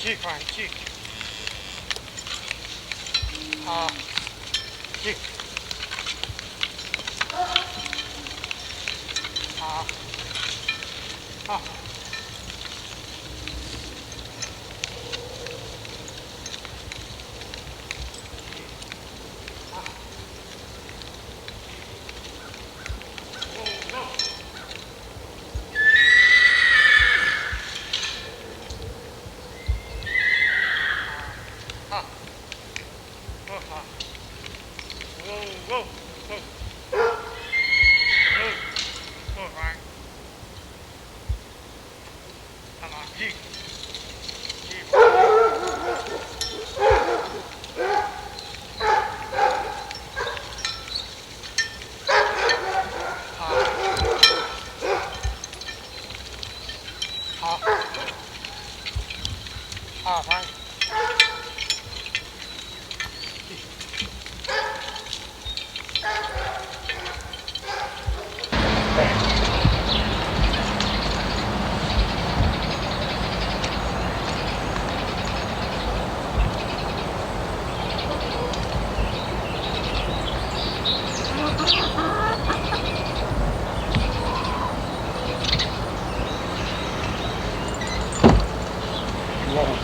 Chick, fine, chick. Chick.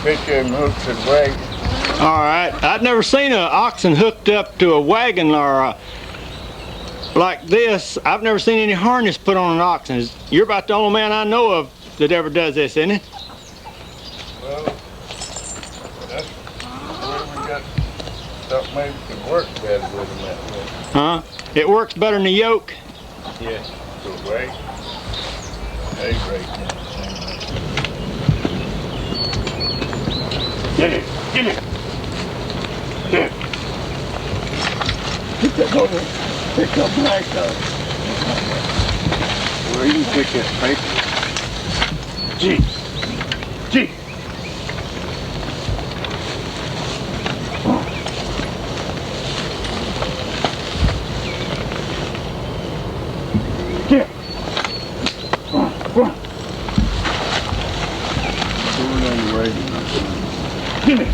Picture him hooked his wagon. All right, I've never seen an oxen hooked up to a wagon or like this. I've never seen any harness put on an oxen. You're about the only man I know of that ever does this, isn't it? Well, that's where we got something maybe could work better with him that way. Huh? It works better than the yoke? Yeah, the way. Hay rake. Get it! Get it! Get it! Pick that over. Pick up black up. Where you can pick that paper. Gee! Gee! Get it! Go on. Going on the radio. Give me.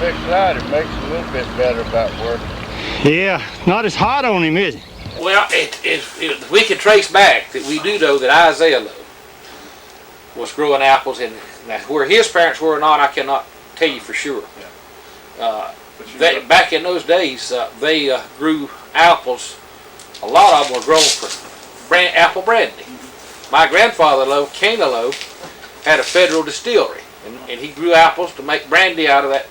Big slider makes it a little bit better about working. Yeah, not as hot on him, is it? Well, we can trace back that we do know that Isaiah was growing apples, and where his parents were or not, I cannot tell you for sure. Yeah. Back in those days, they grew apples. A lot of them were grown for apple brandy. My grandfather, Cana Lowe, had a federal distillery, and he grew apples to make brandy out of that.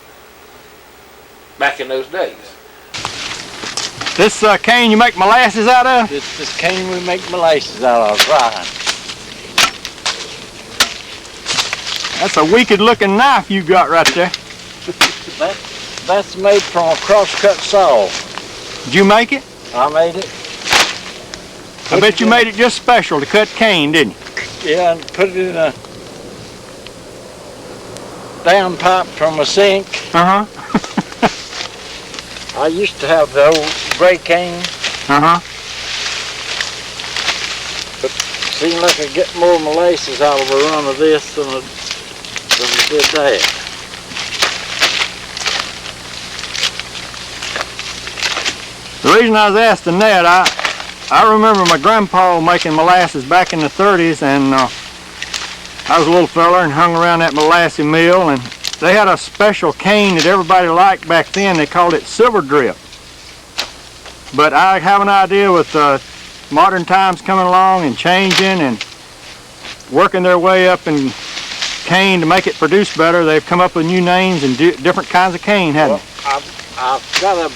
Back in those days. This cane you make molasses out of? This cane we make molasses out of, right. That's a wicked looking knife you got right there. That's made from a cross-cut saw. Did you make it? I made it. I bet you made it just special to cut cane, didn't you? Yeah, and put it in a down pipe from a sink. Uh-huh. I used to have the old gray cane. Uh-huh. But it seemed like I get more molasses out of a run of this than I did that. The reason I was asking that, I remember my grandpa making molasses back in the 30s, and I was a little fella and hung around that molasses mill, and they had a special cane that everybody liked back then. They called it Silver Drip. But I have an idea with modern times coming along and changing and working their way up in cane to make it produce better, they've come up with new names and different kinds of cane, haven't they? I've got a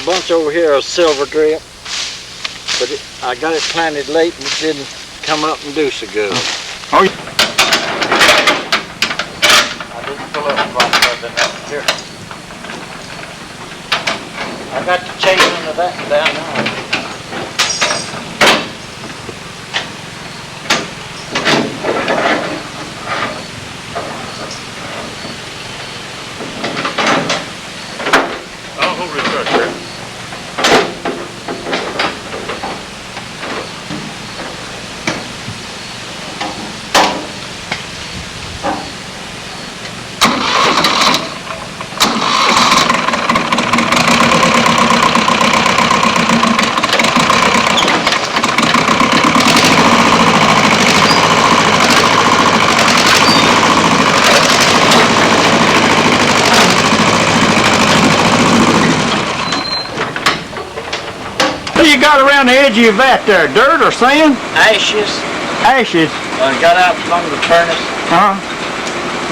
bunch over here of Silver Drip, but I got it planted late and it didn't come up and do so good. Oh, yeah. fill up farther than that here. I got the chase under that down there. I'll hold it right there. What do you got around the edge of your vat there? Dirt or sand? Ashes. Ashes. Got out from the furnace. Huh?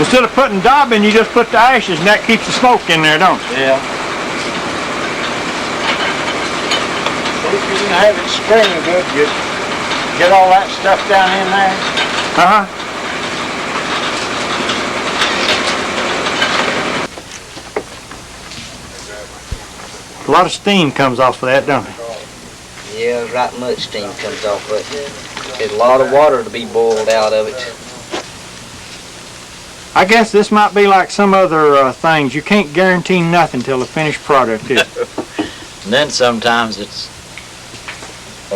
Instead of putting daub in, you just put the ashes and that keeps the smoke in there, don't it? Yeah. If you can have it spring good, you get all that stuff down in there. Uh-huh. A lot of steam comes off of that, don't it? Yeah, right much steam comes off of it. There's a lot of water to be boiled out of it. I guess this might be like some other things. You can't guarantee nothing till the finished product is. And then sometimes it's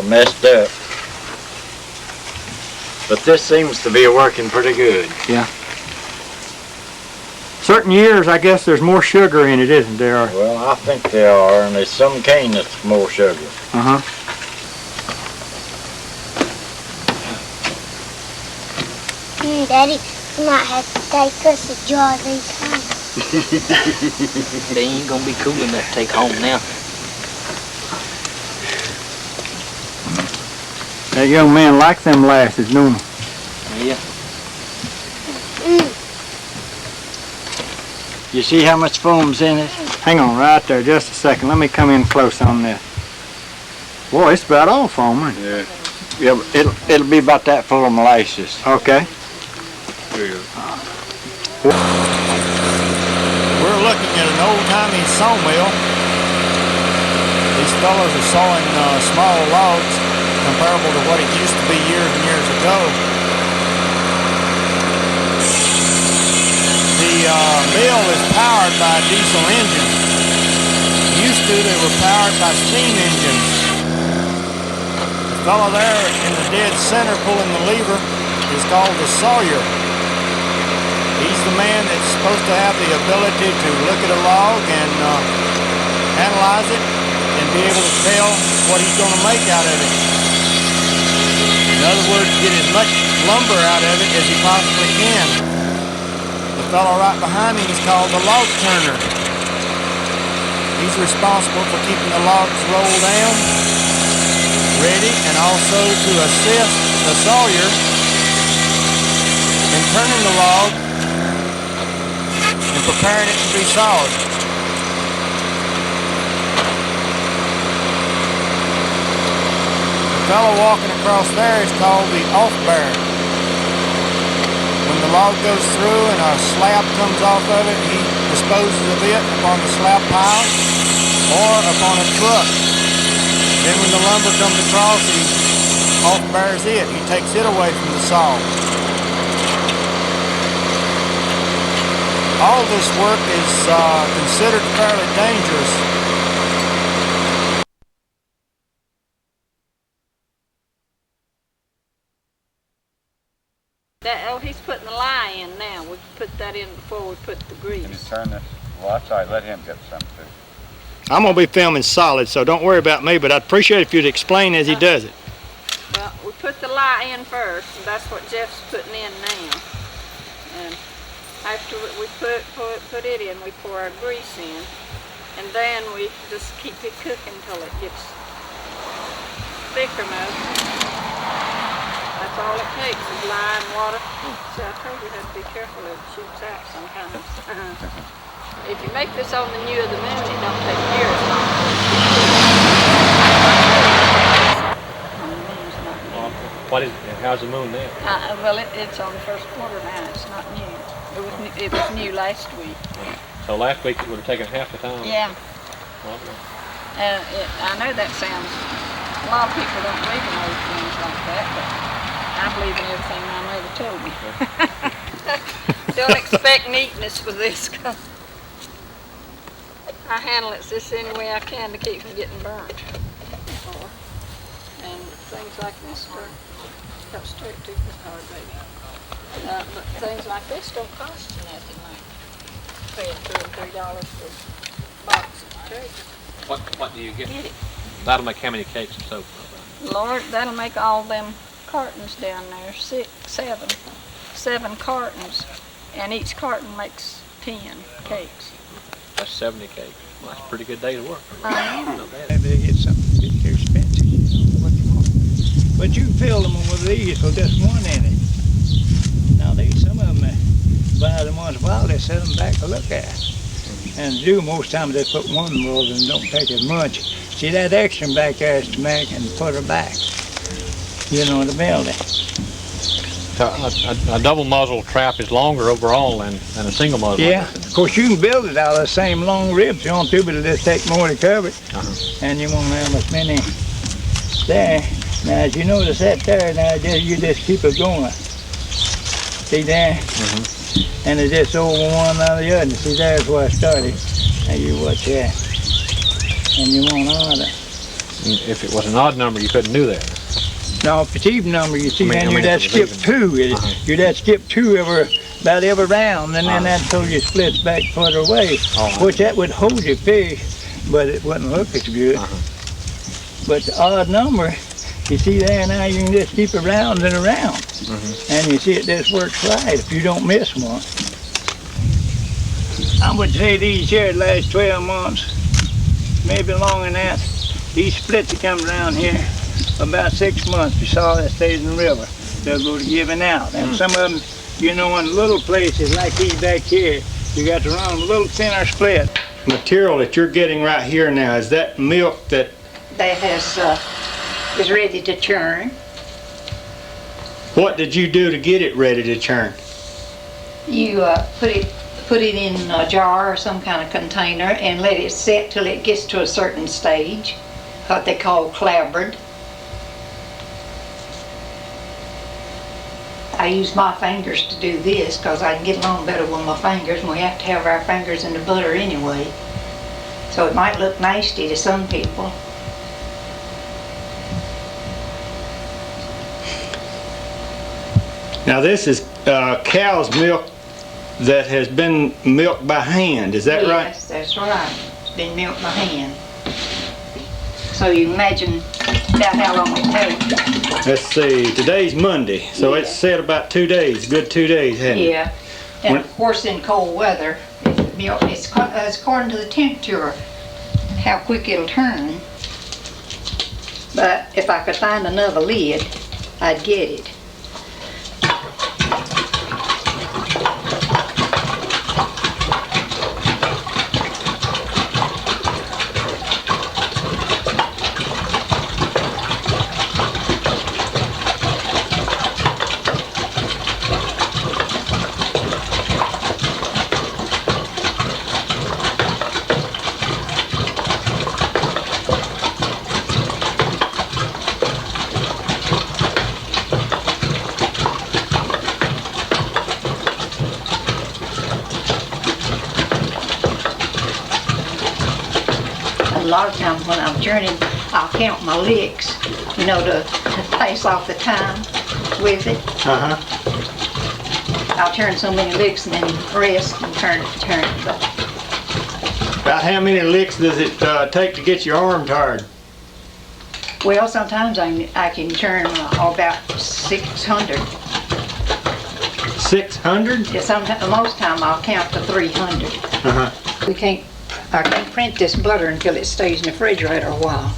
messed up. But this seems to be working pretty good. Certain years, I guess there's more sugar in it, isn't there? Well, I think they are, and there's some cane that's more sugar. Uh-huh. Daddy, you might have to take us a jar these times. They ain't gonna be cool enough to take home now. That young man likes them lasses, don't he? Yeah. You see how much foam's in it? Hang on right there just a second. Let me come in close on this. Boy, it's about all foaming. Yeah. Yeah, but it'll be about that full of molasses. Okay. There you go. We're looking at an old-timey sawmill. These fellows are sawing small logs comparable to what it used to be years and years ago. The mill is powered by a diesel engine. Used to, they were powered by steam engines. The fellow there in the dead center pulling the lever is called the sawyer. He's the man that's supposed to have the ability to look at a log and analyze it and be able to tell what he's going to make out of it. In other words, get as much lumber out of it as he possibly can. The fellow right behind him is called the log turner. He's responsible for keeping the logs rolled down, ready, and also to assist the sawyer in turning the log and preparing it to be sawed. The fellow walking across there is called the off-bearer. When the log goes through and a slab comes off of it, he disposes of it upon the slab pile or upon a truck. Then when the lumber comes across, he off-bears it. He takes it away from the saw. All this work is considered fairly dangerous. He's putting the lye in now. We put that in before we put the grease. Can you turn this? Well, that's all right. Let him get some too. I'm going to be filming solid, so don't worry about me, but I'd appreciate if you'd explain as he does it. Well, we put the lye in first, and that's what Jeff's putting in now. And after we put it in, we pour our grease in, and then we just keep it cooking until it gets thick enough. That's all it takes is lye and water. See, I told you how to be careful, it shoots out sometimes. If you make this on the new of the moon, it don't take near as long. On the moon's not new. How's the moon now? Well, it's on the first quarter now, it's not new. It was new last week. So last week it would have taken half the time. Yeah. Lovely. I know that sounds, a lot of people don't believe in old things like that, but I believe in everything my mother told me. Don't expect neatness with this. I handle it just any way I can to keep from getting burnt. And things like this don't straight too hard, baby. But things like this don't cost you nothing, like paying $2 or $3 for a box of potatoes. What do you get? Get it. That'll make how many cakes of soap? Lord, that'll make all them cartons down there, 7 cartons, and each carton makes 10 cakes. That's 70 cakes. Well, that's a pretty good day to work. I Not bad. Maybe they get something a bit too expensive, you know, what you want. But you can fill them with these with just one in it. Now these, some of them buy them once in a while, they set them back to look at. And do most times they put one roll and don't take as much. See that extra back there is to make and put her back. You know, the building. A double muzzle trap is longer overall than a single muzzle. Yeah, of course you can build it out of the same long ribs you want to, but it'll just take more to cover it. And you won't have as many there. Now as you notice that there, now you just keep it going. See there? And it's just over one or the other. See, there's where I started. Now you watch that. And you want order. If it was an odd number, you couldn't do that. Now, if it's even number, you see, I mean, then you're if that it skip was two. You're that skip two about every round, and then that until you splits back further away. Which that would hold your fish, but it wouldn't look as good. But the odd number, you see there now, you can just keep it round and around. And you see it just works right if you don't miss one. I would say these here last 12 months, maybe longer than that. These splits that come around here, about 6 months, you saw that stays in the river. They'll go to giving out. And some of them, you know, in little places like these back here, you got to run a little thinner split. Material that you're getting right here now, is that milk that is ready to churn. what did you do to get it ready to churn? You put it in a jar or some kind of container and let it set till it gets to a certain stage, what they call clabbered. I use my fingers to do this because I can get along better with my fingers, and we have to have our fingers in the butter anyway. So it might look nasty to some people. Now this is cow's milk that has been milked by hand, is that right? Yes, that's right. It's been milked by hand. So you imagine about how long it takes. Let's see, today's Monday, so it's set about 2 days, good 2 days, hasn't it? Yeah, and of course in cold weather, milk, it's according to the temperature, how quick it'll turn. But if I could find another lid, I'd get it. A lot of times when I'm churning, I'll count my licks, you know, to pace off the time with it. I'll turn so many licks and then rest and turn it. But About how many licks does it take to get your arm tired? well, sometimes I can turn about 600. 600? Yeah, most time I'll count to 300. I can't print this butter until it stays in the refrigerator a while,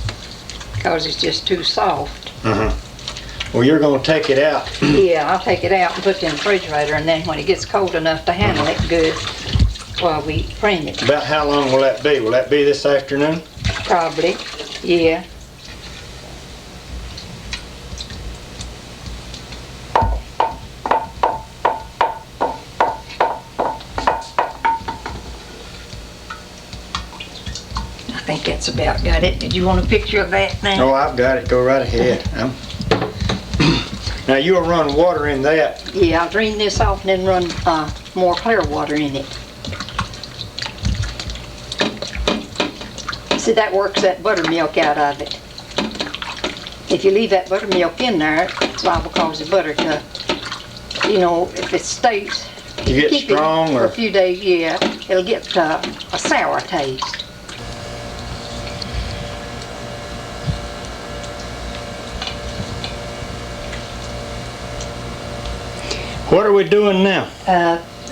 because it's just too soft. Well, you're going to take it out. Yeah, I'll take it out and put it in the refrigerator, and then when it gets cold enough to handle it good, while we print it. About how long will that be? Will that be this afternoon? Probably, yeah. think that's about got it. Did you want a picture of that thing? Oh, I've got it. Go right ahead. Now you'll run water in that. Yeah, I'll drain this off and then run more clear water in it. See, that works that buttermilk out of it. If you leave that buttermilk in there, it's liable to cause the butter to, you know, if it stays, You get keep strong it for or a few days, yeah, it'll get a sour taste. what are we doing now?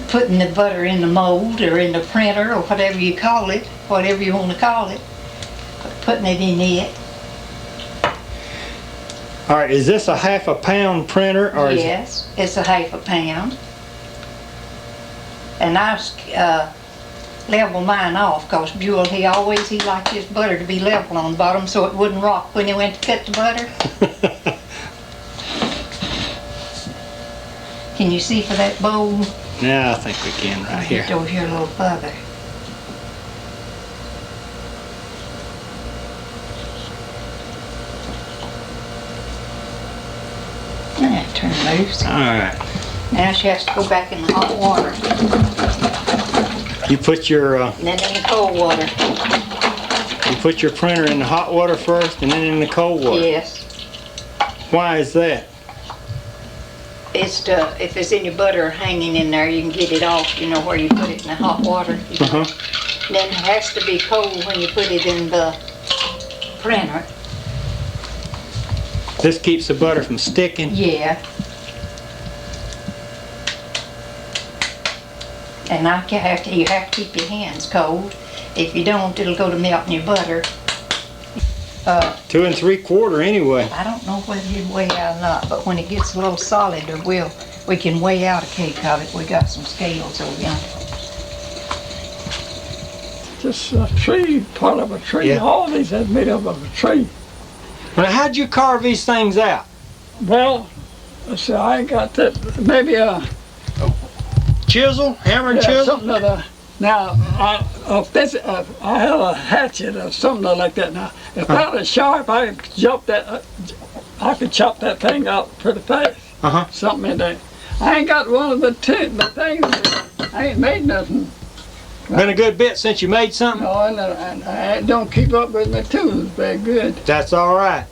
Putting the butter in the mold or in the printer or whatever you call it, whatever you want to call it, putting it in it. All right, is this a half a pound printer or is Yes, it's a half a pound. And I level mine off because Buell, he liked his butter to be level on the bottom so it wouldn't rock when he went to cut the butter. Can you see for that bowl? Yeah, I think we can right Get here. over here a little further. Turn loose. All right. Now she has to go back in the hot water. You put your And then in the cold water. printer in the hot water first and then in the cold water. Yes. Why is that? It's to, if there's any butter hanging in there, you can get it off, you know, where you put it in the hot water. Uh-huh. Then it has to be cold when you put it in the printer. This keeps the butter from sticking. Yeah. And you have to keep your hands cold. If you don't, it'll go to melting your butter. 2 3/4 anyway. I don't know whether you weigh out or not, but when it gets a little solid, we can weigh out a cake of it. We got some scales over yonder. Just a tree, part of a tree. Yeah. All these are made up of a tree. Now, how'd you carve these things out? Well, let's see, I ain't got that. Maybe Chisel? Hammer and yeah, chisel? something that. Now I have a hatchet or something like that. Now, if that was sharp, I could chop that. I could chop that thing out pretty fast. Uh-huh. Something in there. I ain't got one of the things. I ain't made nothing. Been a good bit since you made something? No, and I don't keep up with my tools very good. That's all right.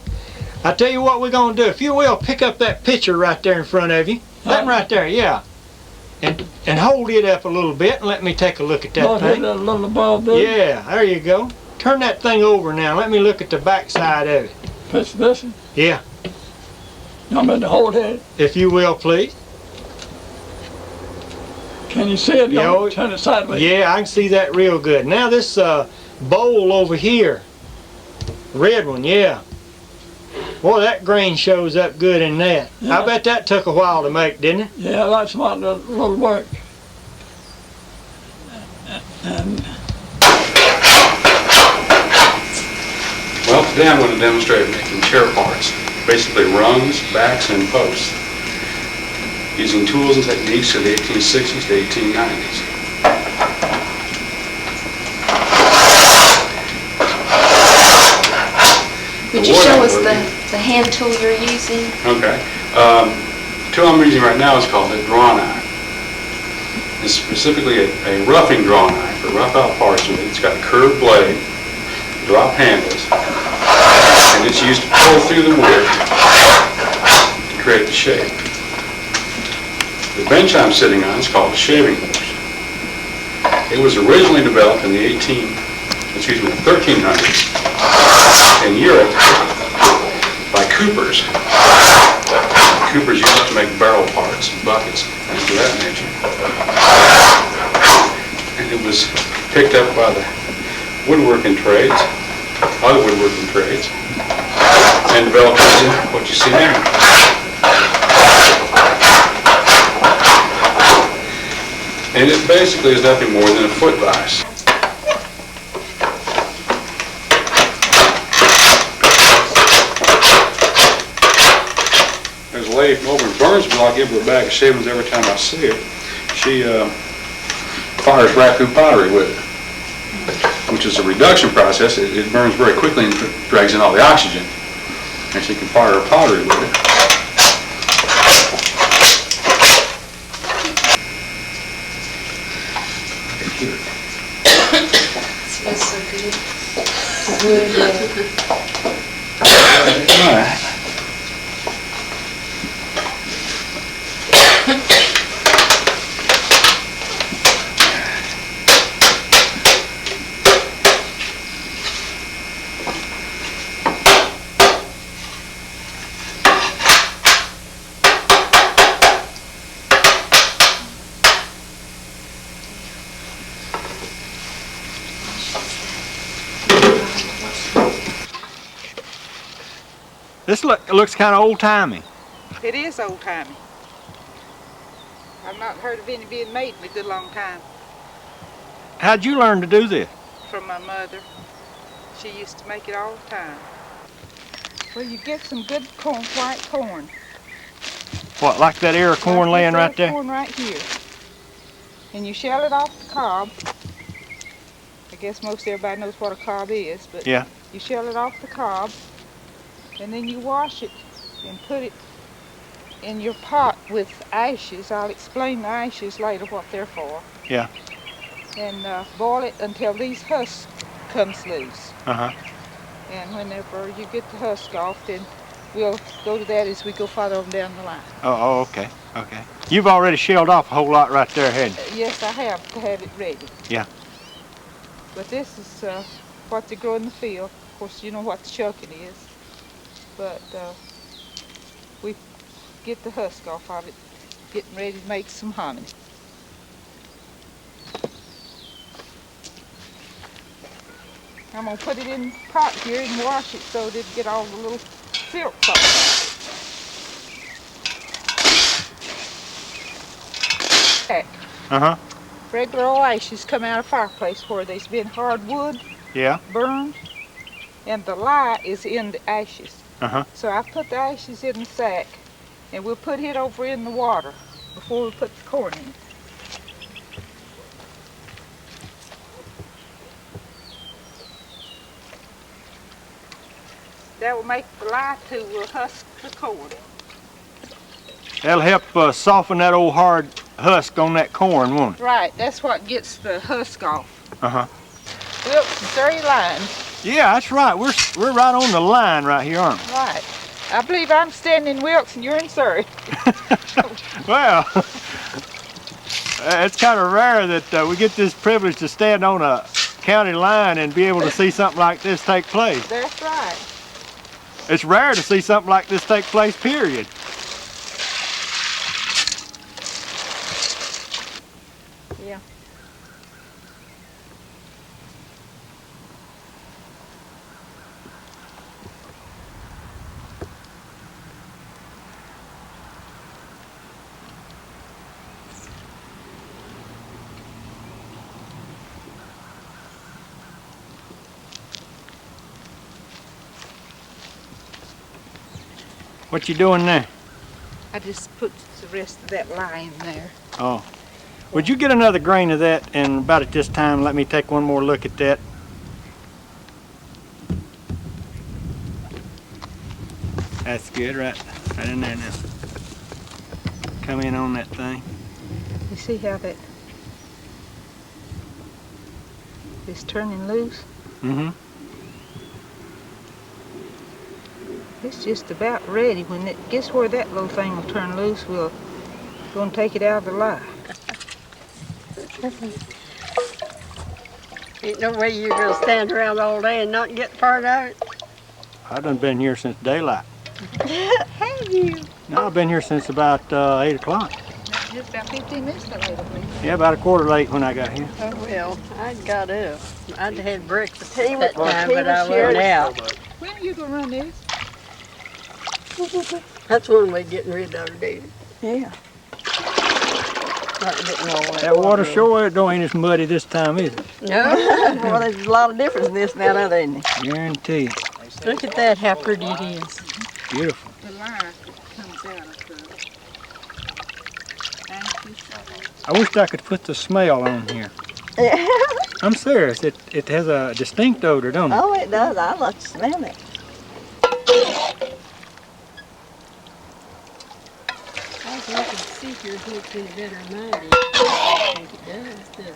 I tell you what we're gonna do. If you will, pick up that picture right there in front of you. That right there, yeah. And hold it up a little bit and let me take a look at that Hold it thing. a little above there. Yeah, there you go. Turn that thing over now. Let me look at the back side of it. Push this. Yeah, I'm going to hold it. if you will, please. Can you see it? Yeah, Don't oh, turn it sideways. Yeah, I can see that real good. Now this bowl over here, red one, yeah. Boy, that grain shows up good in that. Yeah. I bet that took a while to make, didn't it? Yeah, that's what a little work. Well, today I'm going to demonstrate making chair parts, basically rungs, backs, and posts, using tools and techniques of the 1860s to 1890s. Would you show us the hand tool you're using? Okay. The tool I'm using right now is called a draw knife. It's specifically a roughing draw knife for rough out parts with it. It's got a curved blade, drop handles, and it's used to pull through the wood to create the shape. The bench I'm sitting on is called a shaving horse. It was originally developed in the 1300s in Europe by coopers. Coopers used it to make barrel parts, buckets, things of that nature. And it was picked up by the woodworking trades, other woodworking trades, and developed into what you see now. And it basically is nothing more than a foot vise. There's a lady from over in Burnsville. I'll give her a bag of shavings every time I see her. She fires raku pottery with it. which is a reduction process. It burns very quickly and drags in all the oxygen. And she can fire her pottery with it. Smells so good. Wood, All right. This looks kind of old-timey. It is old-timey. I've not heard of any being made in a good long time. How'd you learn to do this? From my mother. She used to make it all the time. Well, you get some good corn, white corn. What, like that ear of corn Like laying this right there? corn right here. And you shell it off the cob. I guess most everybody knows what a cob is, but Yeah. you shell it off the cob, and then you wash it and put it in your pot with ashes. I'll explain the ashes later, what they're for. Yeah. And boil it until these husks comes loose. Uh-huh. And whenever you get the husk off, then we'll go to that as we go farther on down the line. Oh, okay. Okay. You've already shelled off a whole lot right there, hadn't you? Yes, I have to have it ready. Yeah. But this is what they grow in the field. Of course, you know what the shucking is. But we get the husk off of it, getting ready to make some honey. I'm going to put it in the pot here and wash it so that it get all the little silks off. Uh-huh. Regular old ashes come out of fireplace where there's been hard wood Yeah. burned, and the lye is in the ashes. Uh-huh. So I put the ashes in the sack, and we'll put it over in the water before we put the corn in. That will make the lye too. We'll husk the corn. That'll help soften that old hard husk on that corn, won't it? Right, that's what gets the husk off. Uh-huh. Wilkes, Surrey line. Yeah, that's right. We're right on the line right here, aren't we? Right. I believe I'm standing in Wilkes and you're in Surrey. Well, it's kind of rare that we get this privilege to stand on a county line and be able to see something like this take place. That's right. It's rare to see something like this take place, period. Yeah. What you doing there? I just put the rest of that lye in there. Oh. Would you get another grain of that and about at this time let me take one more look at that? That's good, right in there now. Come in on that thing. You see how that is turning loose? Mm-hmm. It's just about ready. When it gets where that little thing will turn loose, we'll go and take it out of the lye. Ain't no way you're gonna stand around all day and not get part of it. I done been here since daylight. Have you? No, I've been here since about 8 o'clock. Just about 15 minutes late, I believe. Yeah, about a quarter late when I got here. Oh well, I'd got up. I'd had breakfast at that time, but I went out. When are you gonna run this? That's one way of getting rid of it, dude. Yeah. Not getting all That water sure ain't as muddy this time, is it? No, well, there's a lot of difference in this now, isn't there? Guarantee. Look at that, how pretty it is. Beautiful. The lye comes out of the ashes. I wished I could put the smell on here. Yeah. I'm serious. It has a distinct odor, don't it? Oh, it does. I love to smell it. I was looking to see if yours looks any better than mine did. I think it does, doesn't it?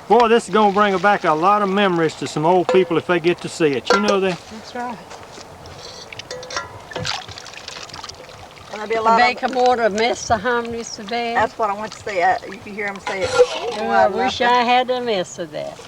Boy, this is going to bring back a lot of memories to some old people if they get to see it. You know that? That's right. There'll be a To lot make of, them order a mess of hominies to bed. that's what I want to say. You can hear them say it. Oh, I wish I had a mess of that.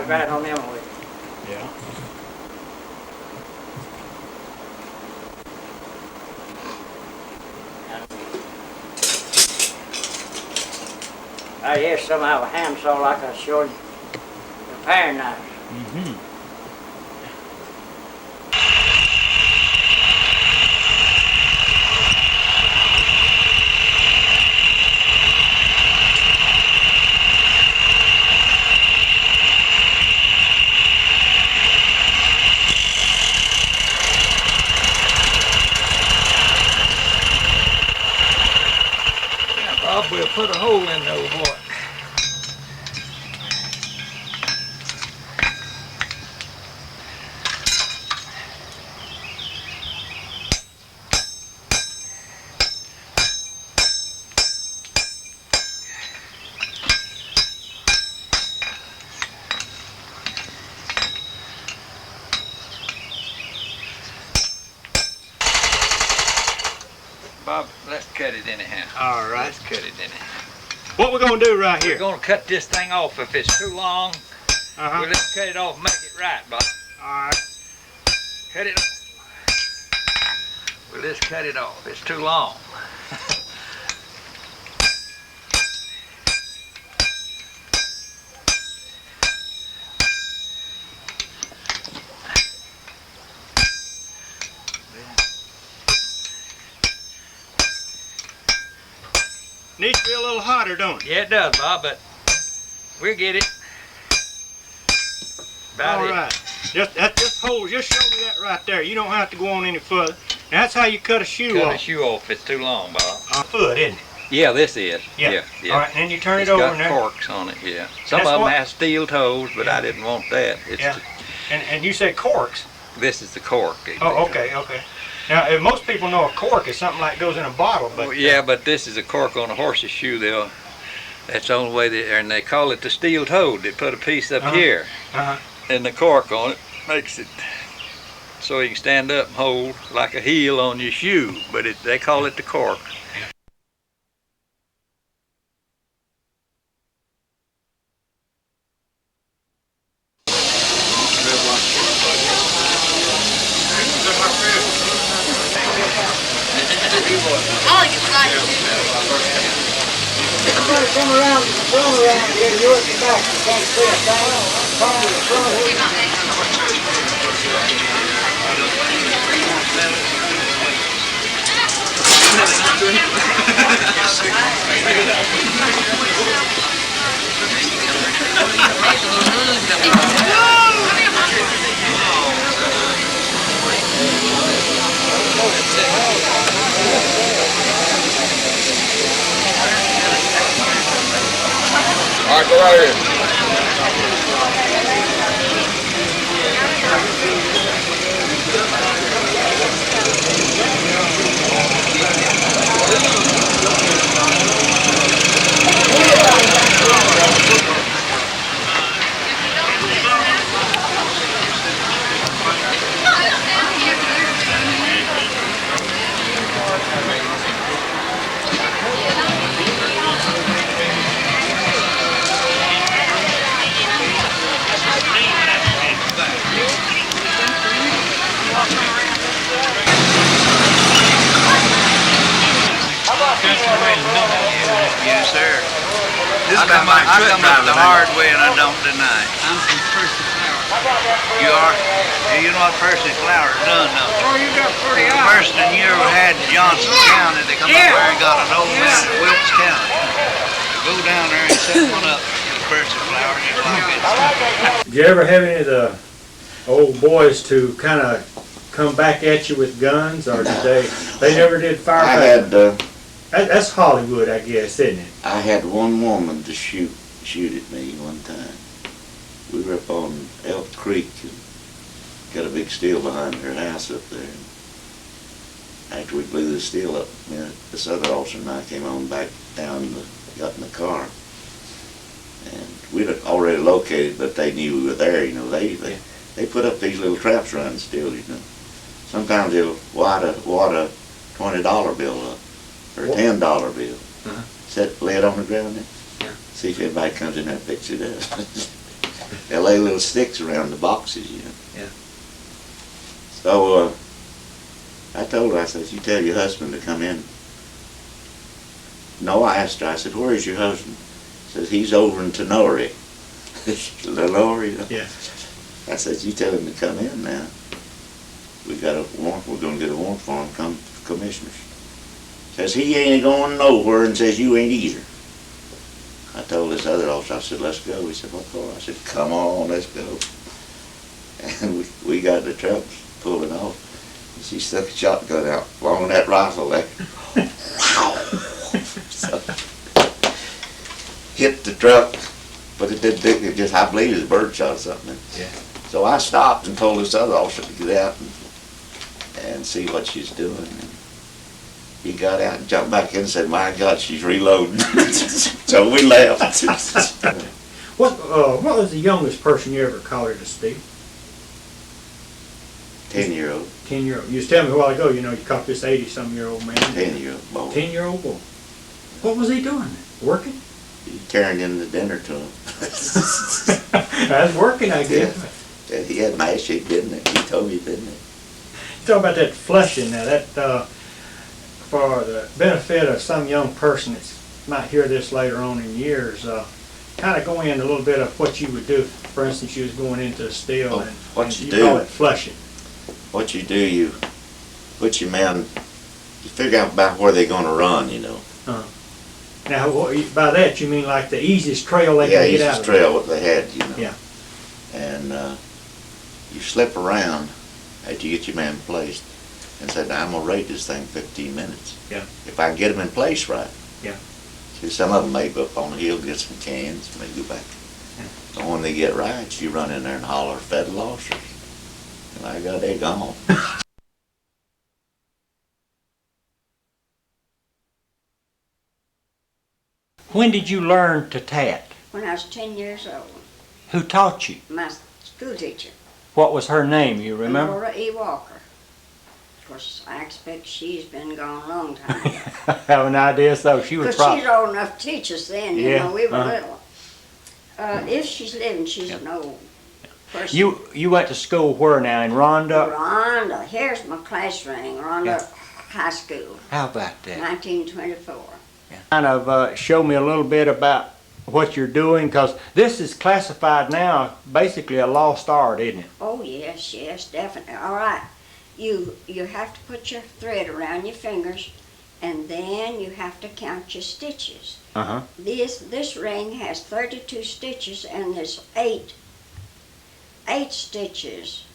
Right on them with. Yeah. I hear some have a handsaw like a short paring knife. Mm-hmm. Bob, we'll put a hole in the old boy. Bob, let's cut it anyhow. All right. Let's cut it anyhow. What we're going to do right here? We're going to cut this thing off if it's too long. Uh-huh. We'll just cut it off and make it right, Bob. All right. Cut it off. We'll just cut it off. It's too long. Needs to be a little hotter, don't it? Yeah, it does, Bob, but we'll get it. About All it. right. Just hold. Just show me that right there. You don't have to go on any further. That's how you cut a shoe Cut off. a shoe off if it's too long, Bob. A foot, isn't it? Yeah, this is. Yeah. Yeah. All right, and then you turn It's it over got and there. corks on it, yeah. Some That's of them what- have steel toes, but I didn't want that. It's Yeah. And you said corks. This is the cork. Oh, okay, okay. Now, most people know a cork is something like goes in a bottle, but Well, yeah, but this is a cork on a horse's shoe. That's the only way and they call it the steel toe. They put a piece up here, and the cork on it makes it so you can stand up and hold like a heel on your shoe, but they call it the cork. Come around here, you're at the back, you can't see a thing. Come to the front. All right, go right here. Yes, sir. I come up the hard way and I don't deny it. I'm from Percy Flower. You are? You know what Percy Flower done though? Oh, you got pretty The hot. first thing you ever had in Johnson County, they come up there and got an old man in Wilkes County. Go down there and set one up in Percy Flower just like it. did you ever have any of the old boys to kind of come back at you with guns, or did they never did fire? I back? had That's Hollywood, I guess, isn't it? I had one woman to shoot at me one time. We were up on Elk Creek and got a big steel behind her house up there. After we blew the steel up, this other officer and I came on back down, got in the car. And we'd already located, but they knew we were there, you know. They put up these little traps around the steel, you know. Sometimes they'll wad a $20 bill up, or a $10 bill. Lay it on the ground there. See if anybody comes in there and picks it up. They lay little sticks around the boxes, you know. Yeah. So I told her, I said, you tell your husband to come in. No, I asked her, I said, where is your husband? She says, he's over in Tenori. Lenore, you know? Yeah. I said, you tell him to come in now. We got a warrant, we're gonna get a warrant for him, come commissioners. Says he ain't going nowhere, and says you ain't either. I told this other officer, I said, let's go. He said, what for? I said, come on, let's go. And we got in the truck, pulling off. And she stuck a shotgun out along that rifle there. So, hit the truck, but it didn't do it. Just, I believe it was a bird shot or something. Yeah. So I stopped and told this other officer to get out and see what she's doing. And he got out and jumped back in and said, my God, she's reloading. So we left. What was the youngest person you ever collared to steal? 10-year-old. 10-year-old. You was telling me a while ago, you know, you caught this 80-some-year-old man. 10-year-old boy. 10-year-old boy. What was he doing? Working? He carrying in the dinner to him. That's working, I guess. Yeah. He had my shape, didn't it? He told me, didn't it? Talk about that flushing now. That for the benefit of some young person that might hear this later on in years, kind of go into a little bit of what you would do. For instance, you was going into a still and what you call do? it flushing. What you do, you put your men, you figure out about where they're going to run, you know. Now, by that you mean like the easiest trail they can get out of? Yeah, easiest trail what they had, you know. Yeah. And you slip around after you get your man placed and said, now I'm going to rate this thing 15 minutes. Yeah. If I can get him in place right, Yeah. See, some of them may go up on the hill, get some cans, may go back. And when they get right, you run in there and holler, "Fed lobsters." And I got they gone. When did you learn to tat? When I was 10 years old. Who taught you? My school teacher. What was her name, you remember? Laura E. Walker. Of course, I expect she's been gone a long time. I have an idea so. She was Because she's old enough to teach us then, you Yeah, know, we were uh-huh. little. If she's living, she's an old person. You went to school where now, in Ronda? Rhonda, here's my class ring, Rhonda High School, How about that? 1924. Kind of show me a little bit about what you're doing, because this is classified now basically a lost art, isn't it? Oh, yes, yes, definitely. All right, you have to put your thread around your fingers, and then you have to count your stitches. Uh-huh. This ring has 32 stitches, and there's eight stitches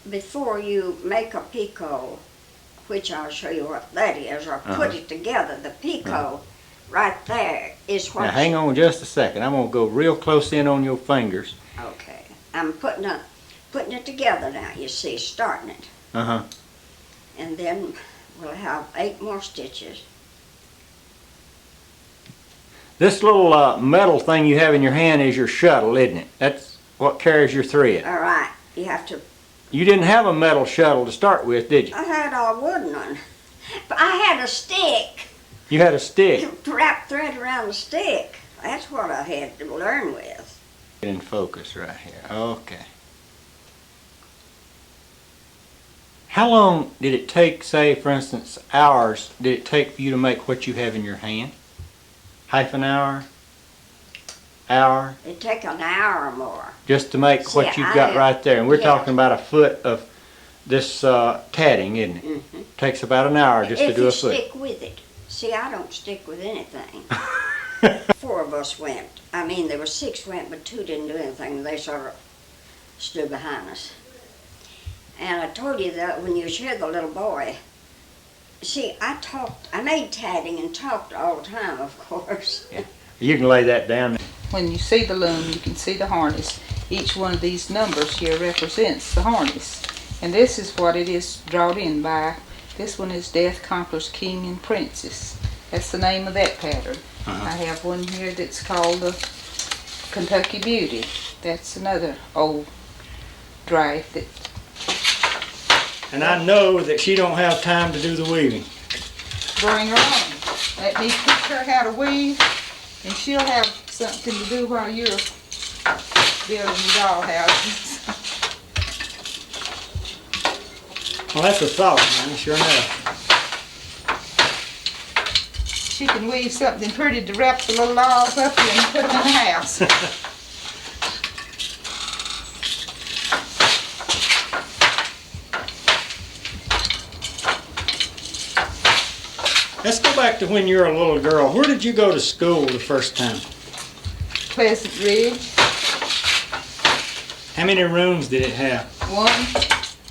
before you make a picot, which I'll show you what that is, or put it together. The picot right there is what. Now hang on just a second. I'm gonna go real close in on your fingers. Okay, I'm putting it together now. You see, starting it, Uh-huh. and then we'll have 8 more stitches. This little metal thing you have in your hand is your shuttle, isn't it? That's what carries your thread. All right, you have to. You didn't have a metal shuttle to start with, did you? I had a wooden one, but I had a stick You had a stick. to wrap thread around the stick. That's what I had to learn with. Get in focus right here. Okay. How long did it take, say, for instance, hours, did it take for you to make what you have in your hand? Half an hour? Hour? It'd take an hour or more. Just to make what See, you've got right there. And we're yeah. talking about a foot of this tatting, isn't it? Mm-hmm. Takes about an hour just to do a foot. If you stick with it. See, I don't stick with anything. 4 of us went. I mean, there were 6 went, but 2 didn't do anything. They sort of stood behind us. And I told you that when you was here, the little boy. See, I made tatting and talked all the time, of course. Yeah. You can lay that down. When you see the loom, you can see the harness. Each one of these numbers here represents the harness. And this is what it is drawn in by. This one is Death Conquers King and Princess. That's the name of that pattern. I have one here that's called the Kentucky Beauty. That's another old draft that. And I know that she don't have time to do the weaving. Bring her on. Let me teach her how to weave, and she'll have something to do while you're building dollhouses. Well, that's a thought, man, sure enough. She can weave something pretty to wrap the little dolls up in and put them in the house. Let's go back to when you were a little girl. Where did you go to school the first time? Pleasant Ridge. How many rooms did it have?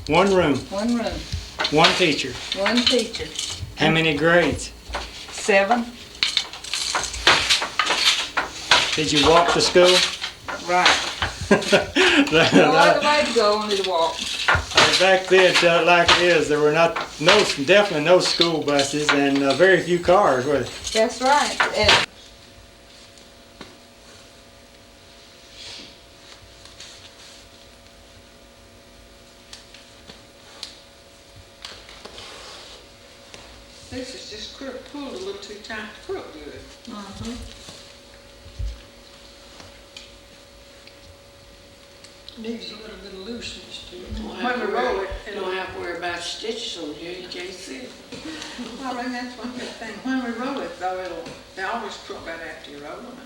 One room. One room. One teacher. One teacher. How many grades? 7. Did you walk to school? Right. No other way to go, only to walk. Back then, like it is, there were definitely no school buses and very few cars, were there? That's right. This is just pulled a little too tight to crook good. Needs a little bit of looseness to it. When we roll it, you don't have to worry about stitches on here. You can't see it. Well, I mean, that's one good thing. When we roll it, though, they always crook right after you roll them.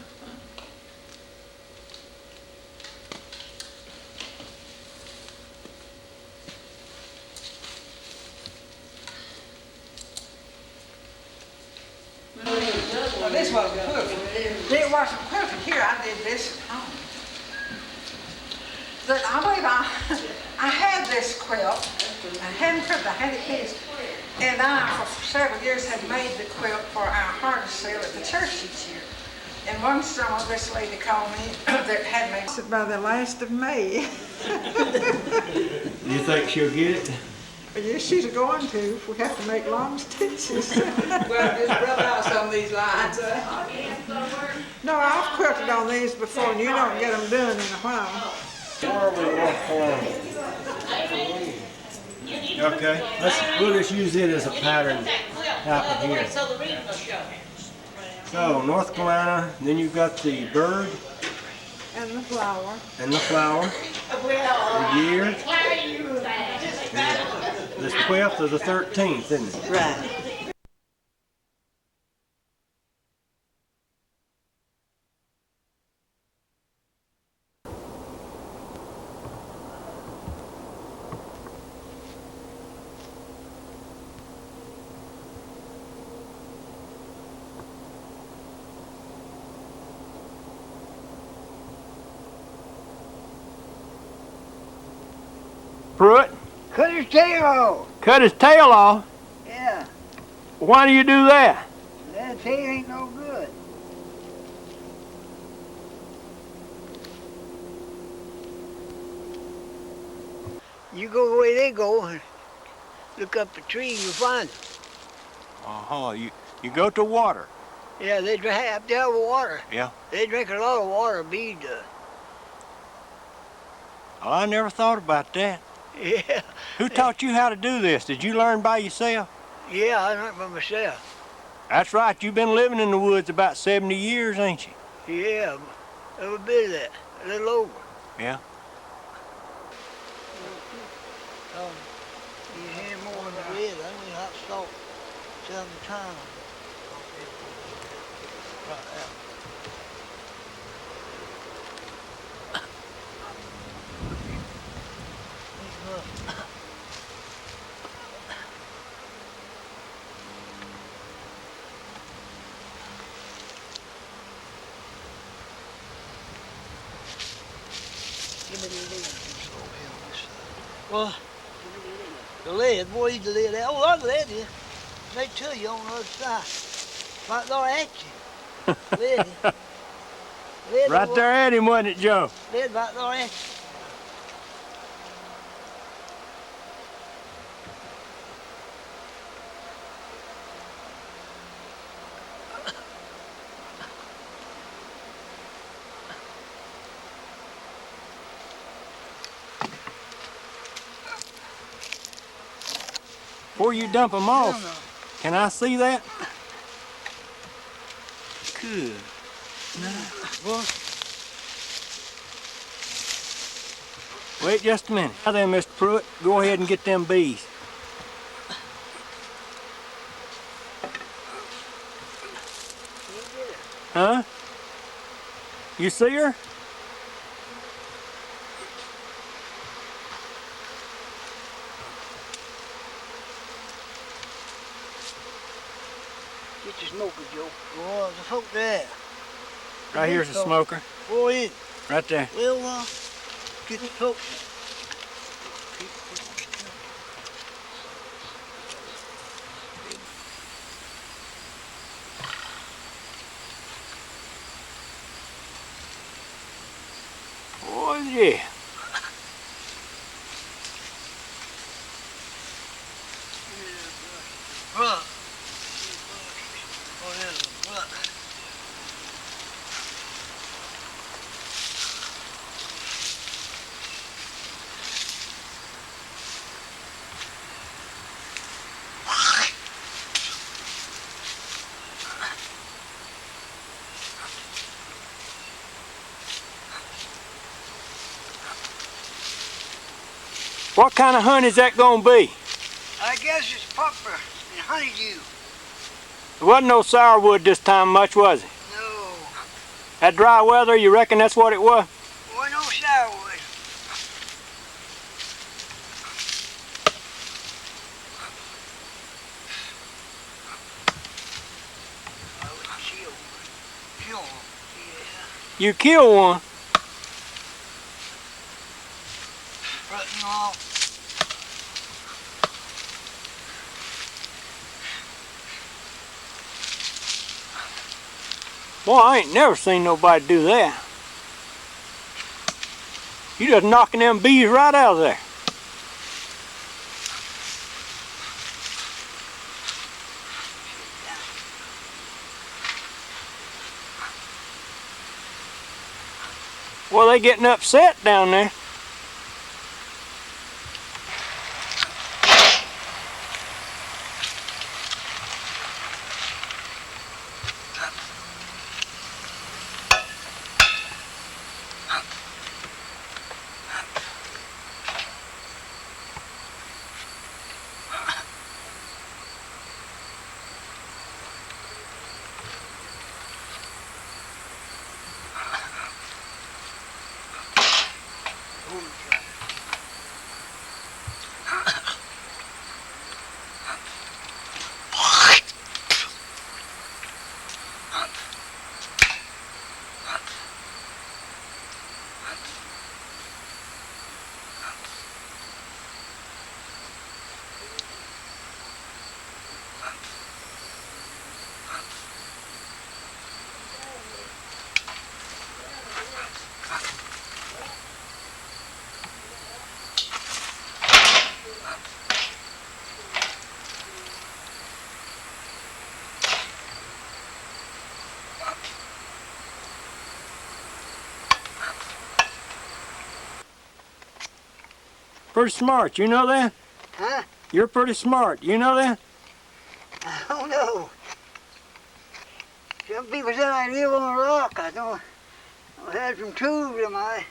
Well, this wasn't perfect. It wasn't perfect here. I did this at home. But I believe I had this quilt. I hadn't put I had it pieced. And I, for several years, had made the quilt for our harness sale at the church each year. And one summer, this lady called me that had made it by the last of May. You think she'll get it? Yes, she's going to, if we have to make long stitches. Well, just rub out some of these lines. No, I've quilted on these before, and you don't get them done in a while. Okay, we'll just use it as a pattern type of here. So, North Carolina, then you've got the bird. And the flower. And the flower. The year. The 12th or the 13th, isn't it? Right. Pruitt? Cut his tail off. Cut his tail off? Yeah. Why do you do that? That tail ain't no good. You go the way they go and look up the tree, you'll find it. Uh-huh. You go to water. Yeah, they have to have water. Yeah. They drink a lot of water, bees do. Well, I never thought about that. Yeah. Who taught you how to do this? Did you learn by yourself? Yeah, I learned by myself. That's right. You've been living in the woods about 70 years, ain't you? Yeah, a bit of that, a little over. Yeah. You hear more in the red, I need hot salt 7 times. Right out. Give me the lead. Well, the lead, boy, the lead out. Oh, the lead is. They tell you on the other side. Right there at you. Lead. Lead Right there at him, wasn't it, Joe? Lead right there at you. Before you dump them off, can I see that? Good. Well, wait just a minute. Now then, Mr. Pruitt, go ahead and get them bees. Huh? You see her? get your smoker, Joe. Well, the folk there. Right here's the smoker. Go in. Right there. Well, get the smoke. Oh, yeah. Run. Oh, there's a run. What kind of honey is that gonna be? I guess it's poplar and honeydew. There wasn't no sourwood this time much, was it? No. That dry weather, you reckon that's what it was? Boy, no sourwood. I would kill one. Kill one. Yeah. You kill one. Right, you know, Boy, I ain't never seen nobody do that. You just knocking them bees right out of there. Well, they getting upset down there. Pretty smart, you know that? Huh? You're pretty smart, you know that? I don't know. Some people said I live on a rock. I don't. I had some tools in my.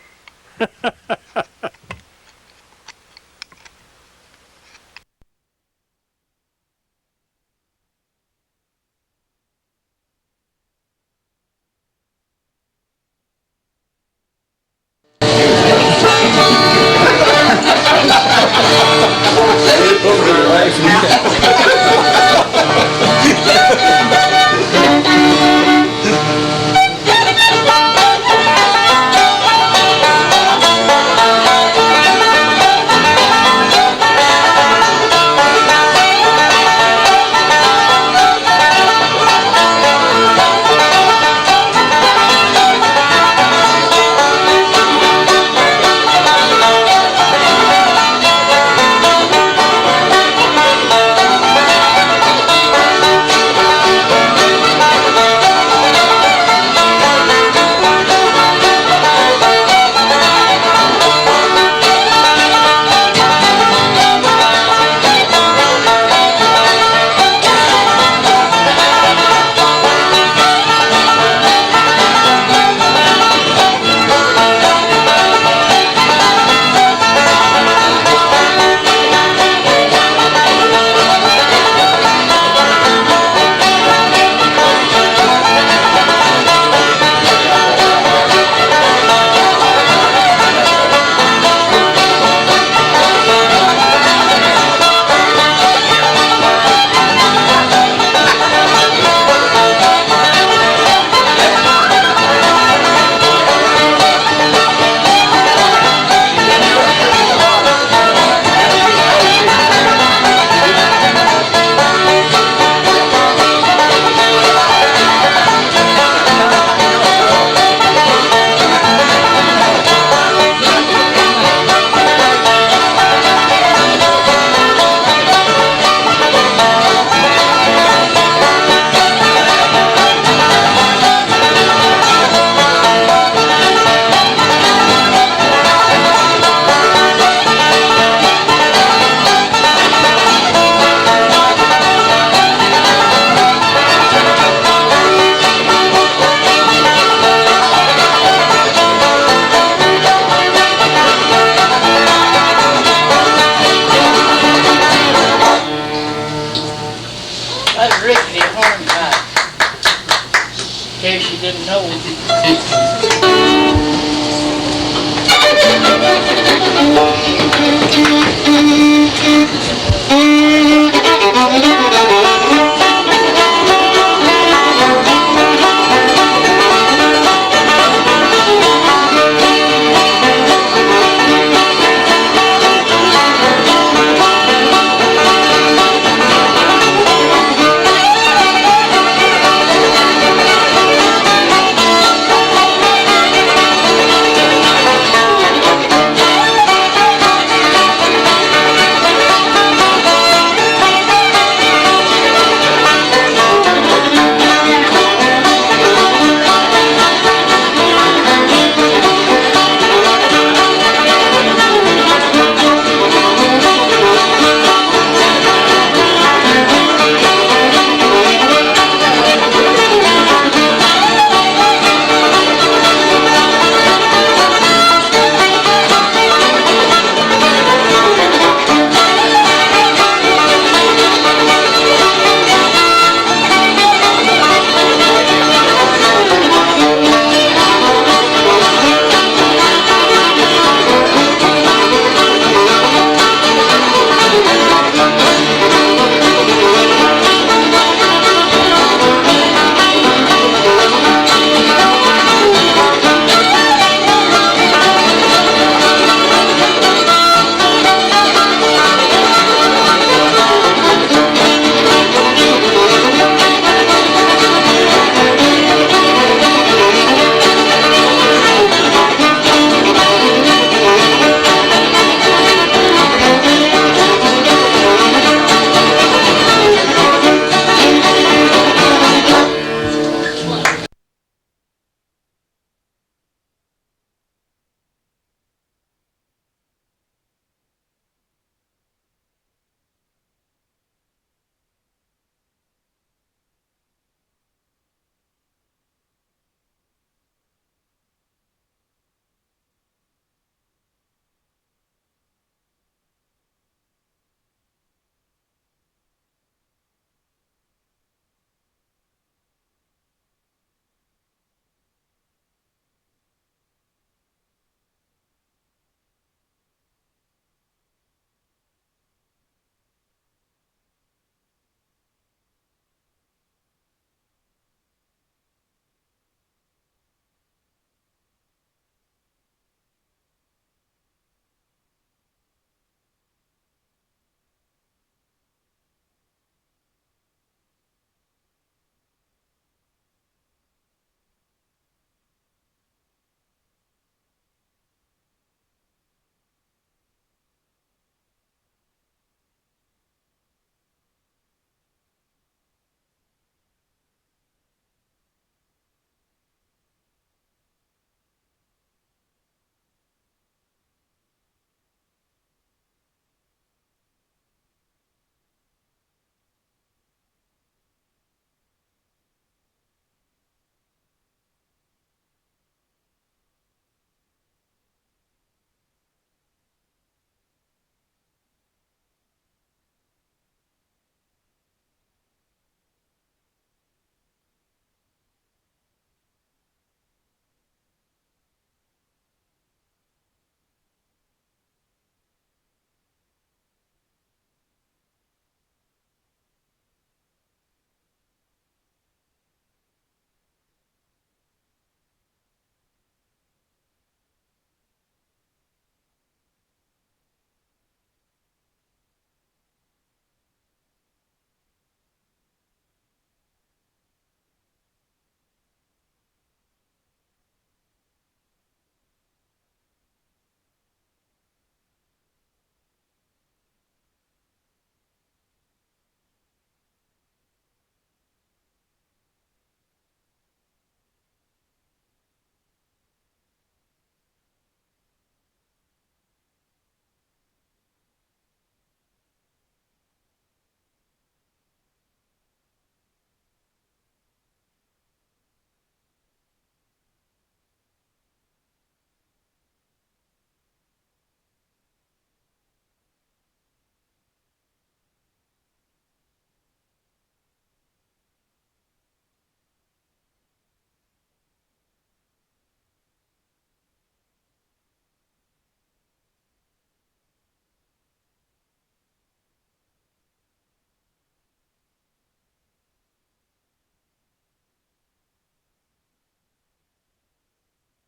That's rickety hornpipe. In case you didn't know.